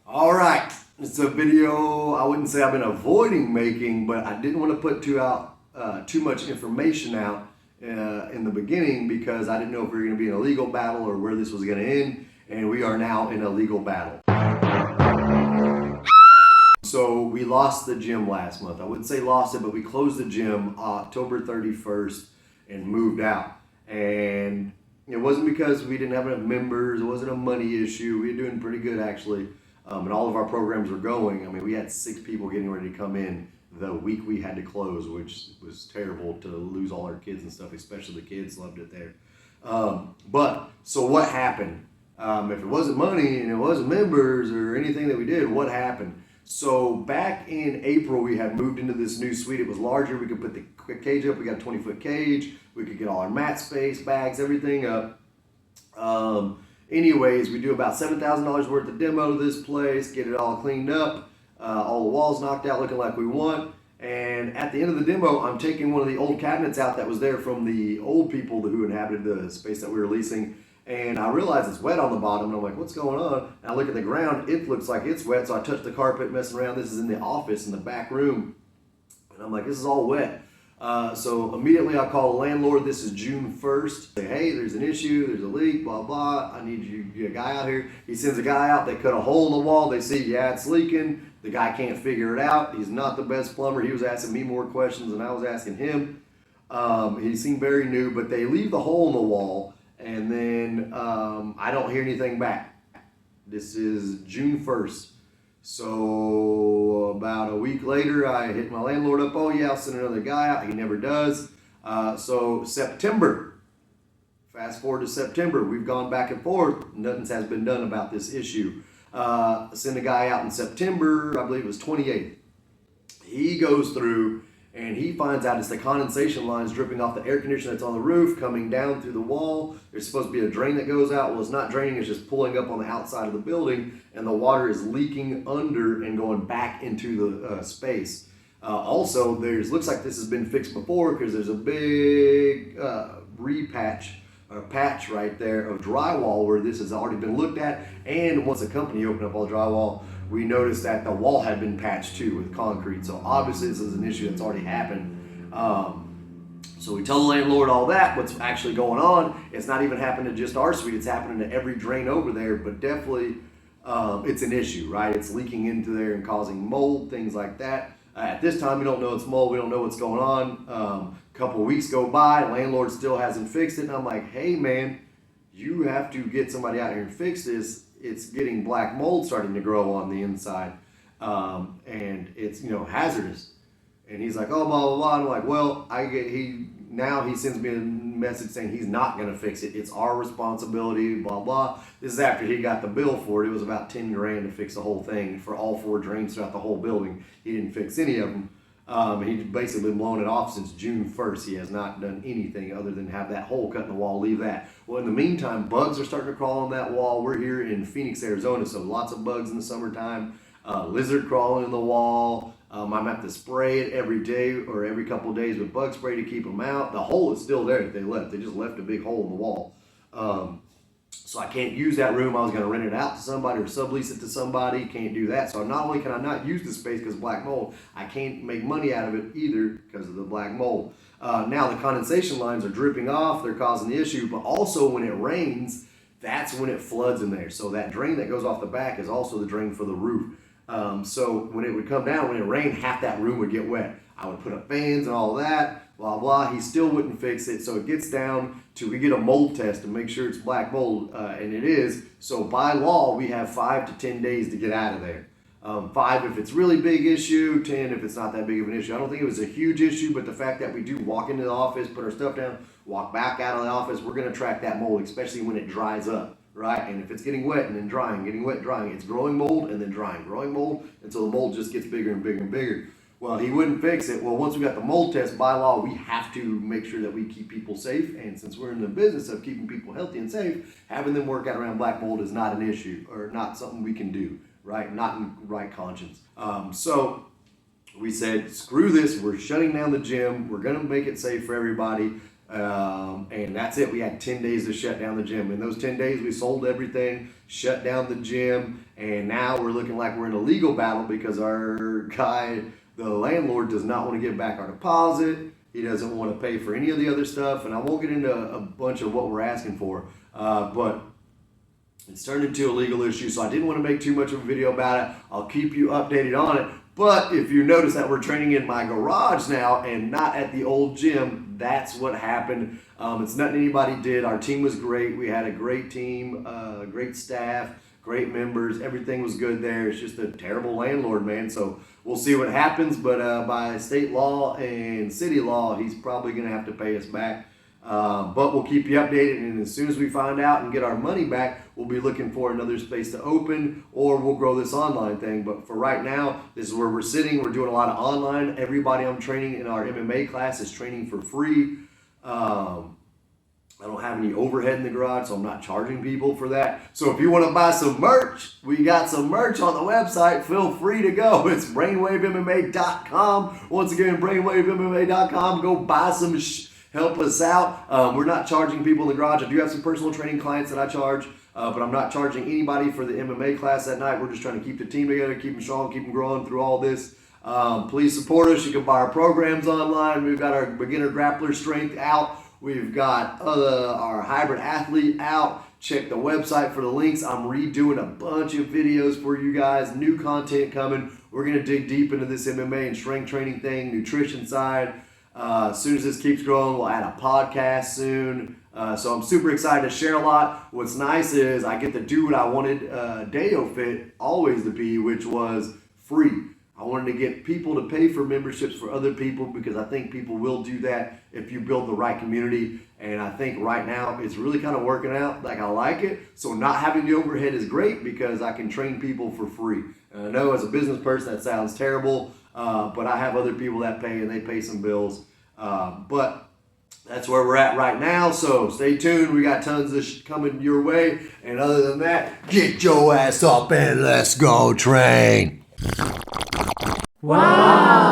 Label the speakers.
Speaker 1: All right, it's a video I wouldn't say I've been avoiding making, but I didn't want to put too much information out in the beginning because I didn't know if we were going to be in a legal battle or where this was going to end, and we are now in a legal battle. So we lost the gym last month. I wouldn't say lost it, but we closed the gym October 31st and moved out. And it wasn't because we didn't have enough members. It wasn't a money issue. We were doing pretty good actually. And all of our programs were going. I mean, we had 6 people getting ready to come in the week we had to close, which was terrible to lose all our kids and stuff, especially the kids loved it there. So what happened? If it wasn't money and it wasn't members or anything that we did, what happened? So back in April, we had moved into this new suite. It was larger. We could put the cage up. We got a 20-foot cage. We could get all our mat space, bags, everything up. Anyways, we do about $7,000 worth of demo to this place, get it all cleaned up, all the walls knocked out looking like we want. And at the end of the demo, I'm taking one of the old cabinets out that was there from the old people who inhabited the space that we were leasing. And I realize it's wet on the bottom, and I'm like, what's going on? And I look at the ground, it looks like it's wet, so I touch the carpet, messing around. This is in the office in the back room. And I'm like, this is all wet. So immediately I call the landlord. This is June 1st. Say, hey, there's an issue, there's a leak, blah, blah. I need you to get a guy out here. He sends a guy out. They cut a hole in the wall. They see, yeah, it's leaking. The guy can't figure it out. He's not the best plumber. He was asking me more questions than I was asking him. He seemed very new, but they leave the hole in the wall, and then I don't hear anything back. This is June 1st. So about a week later, I hit my landlord up. Oh yeah, I'll send another guy out. He never does. So September, fast forward to September, we've gone back and forth. Nothing has been done about this issue. Send a guy out in September, I believe it was 28th. He goes through and he finds out it's the condensation lines dripping off the air conditioner that's on the roof, coming down through the wall. There's supposed to be a drain that goes out. Well, it's not draining, it's just pulling up on the outside of the building, and the water is leaking under and going back into the space. Also, looks like this has been fixed before because there's a big patch right there of drywall where this has already been looked at. And once the company opened up all the drywall, we noticed that the wall had been patched too with concrete. So obviously this is an issue that's already happened. So we tell the landlord all that, what's actually going on. It's not even happening to just our suite, it's happening to every drain over there, but definitely it's an issue, right? It's leaking into there and causing mold, things like that. At this time, we don't know it's mold, we don't know what's going on. A couple of weeks go by, landlord still hasn't fixed it, and I'm like, hey man, you have to get somebody out here and fix this. It's getting black mold starting to grow on the inside, and it's hazardous. And he's like, oh, blah blah blah. And I'm like, well, he sends me a message saying he's not gonna fix it. It's our responsibility, blah blah. This is after he got the bill for it. It was about 10 grand to fix the whole thing for all 4 drains throughout the whole building. He didn't fix any of them. He's basically been blowing it off since June 1st. He has not done anything other than have that hole cut in the wall, leave that. Well, in the meantime, bugs are starting to crawl on that wall. We're here in Phoenix, Arizona, so lots of bugs in the summertime. Lizard crawling in the wall. I'm have to spray it every day or every couple of days with bug spray to keep them out. The hole is still there that they left. They just left a big hole in the wall. So I can't use that room. I was going to rent it out to somebody or sublease it to somebody. Can't do that. So not only can I not use the space because of black mold, I can't make money out of it either because of the black mold. Now the condensation lines are dripping off. They're causing the issue. But also when it rains, that's when it floods in there. So that drain that goes off the back is also the drain for the roof. So when it would come down, when it rained, half that room would get wet. I would put up fans and all of that, blah, blah. He still wouldn't fix it. So it gets down to, we get a mold test to make sure it's black mold, and it is. So by law, we have 5 to 10 days to get out of there. 5 if it's really big issue, 10 if it's not that big of an issue. I don't think it was a huge issue, but the fact that we do walk into the office, put our stuff down, walk back out of the office, we're going to track that mold, especially when it dries up. Right, and if it's getting wet and then drying, getting wet, drying, it's growing mold and then drying, growing mold until the mold just gets bigger and bigger and bigger. Well, he wouldn't fix it. Well, once we got the mold test, by law, we have to make sure that we keep people safe. And since we're in the business of keeping people healthy and safe, having them work out around black mold is not an issue or not something we can do, right? Not in right conscience. So we said, screw this. We're shutting down the gym. We're going to make it safe for everybody. And that's it. We had 10 days to shut down the gym. In those 10 days, we sold everything, shut down the gym, and now we're looking like we're in a legal battle because our guy, the landlord, does not want to give back our deposit. He doesn't want to pay for any of the other stuff, and I won't get into a bunch of what we're asking for, but it's turned into a legal issue, so I didn't want to make too much of a video about it. I'll keep you updated on it. But if you notice that we're training in my garage now and not at the old gym, that's what happened. It's nothing anybody did. Our team was great. We had a great team, great staff, great members. Everything was good there. It's just a terrible landlord, man. So we'll see what happens. But by state law and city law, he's probably going to have to pay us back. But we'll keep you updated, and as soon as we find out and get our money back, we'll be looking for another space to open, or we'll grow this online thing. But for right now, this is where we're sitting. We're doing a lot of online. Everybody I'm training in our MMA class is training for free. I don't have any overhead in the garage, so I'm not charging people for that. So if you want to buy some merch, we got some merch on the website. Feel free to go. It's brainwavemma.com. Once again, brainwavemma.com. Go buy some help us out. We're not charging people in the garage. I do have some personal training clients that I charge, but I'm not charging anybody for the MMA class that night. We're just trying to keep the team together, keep them strong, keep them growing through all this. Please support us. You can buy our programs online. We've got our beginner grappler strength out. We've got our hybrid athlete out. Check the website for the links. I'm redoing a bunch of videos for you guys. New content coming. We're going to dig deep into this MMA and strength training thing, nutrition side. As soon as this keeps growing, we'll add a podcast soon. So I'm super excited to share a lot. What's nice is I get to do what I wanted DayoFit always to be, which was free. I wanted to get people to pay for memberships for other people because I think people will do that if you build the right community. And I think right now it's really kind of working out like I like it. So not having the overhead is great because I can train people for free. And I know as a business person that sounds terrible, but I have other people that pay and they pay some bills. But that's where we're at right now. So stay tuned. We got tons of coming your way. And other than that, get your ass up and let's go train.
Speaker 2: Wow!